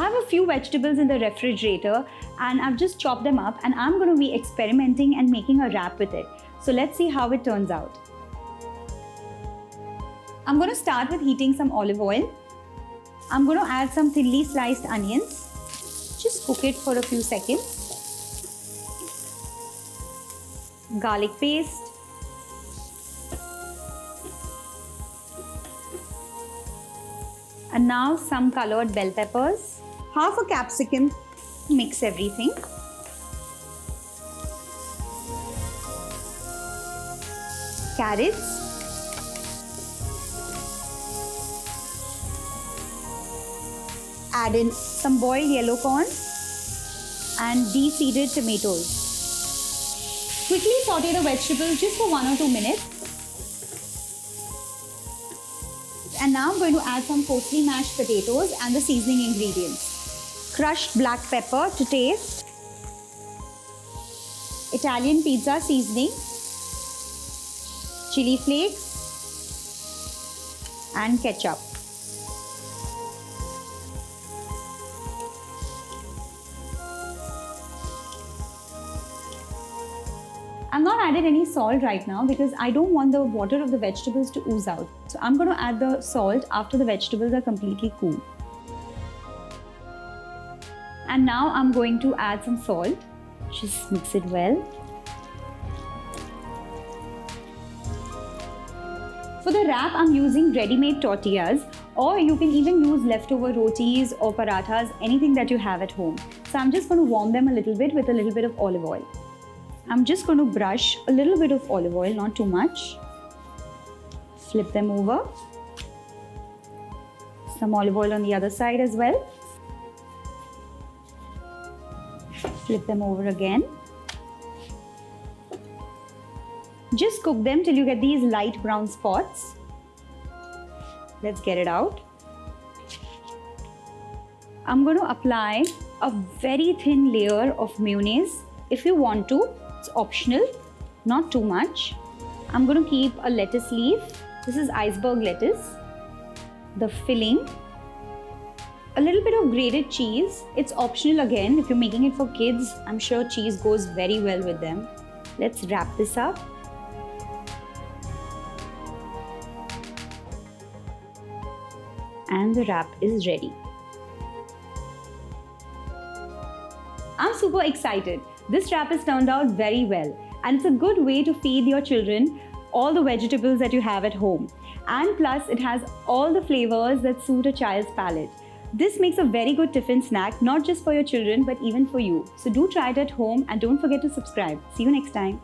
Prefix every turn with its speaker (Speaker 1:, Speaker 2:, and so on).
Speaker 1: I have a few vegetables in the refrigerator and I've just chopped them up, and I'm going to be experimenting and making a wrap with it. So let's see how it turns out. I'm going to start with heating some olive oil. I'm going to add some thinly sliced onions. Just cook it for a few seconds. Garlic paste. And now some colored bell peppers. Half a capsicum. Mix everything. Carrots. Add in some boiled yellow corn and deseeded tomatoes. Quickly saute the vegetables just for 1 or 2 minutes. And now I'm going to add some coarsely mashed potatoes and the seasoning ingredients. Crushed black pepper to taste. Italian pizza seasoning. Chili flakes. And ketchup. I'm not added any salt right now because I don't want the water of the vegetables to ooze out. So I'm going to add the salt after the vegetables are completely cool. And now I'm going to add some salt. Just mix it well. For the wrap, I'm using Readymade Tortillas, or you can even use leftover rotis or parathas, anything that you have at home. So I'm just going to warm them a little bit with a little bit of olive oil. I'm just going to brush a little bit of olive oil, not too much. Flip them over. Some olive oil on the other side as well. Flip them over again. Just cook them till you get these light brown spots. Let's get it out. I'm going to apply a very thin layer of mayonnaise. If you want to, it's optional, not too much. I'm going to keep a lettuce leaf. This is iceberg lettuce. The filling. A little bit of grated cheese. It's optional again. If you're making it for kids, I'm sure cheese goes very well with them. Let's wrap this up. And the wrap is ready. I'm super excited. This wrap has turned out very well, and it's a good way to feed your children all the vegetables that you have at home. And plus, it has all the flavors that suit a child's palate. This makes a very good tiffin snack, not just for your children, but even for you. So do try it at home and don't forget to subscribe. See you next time.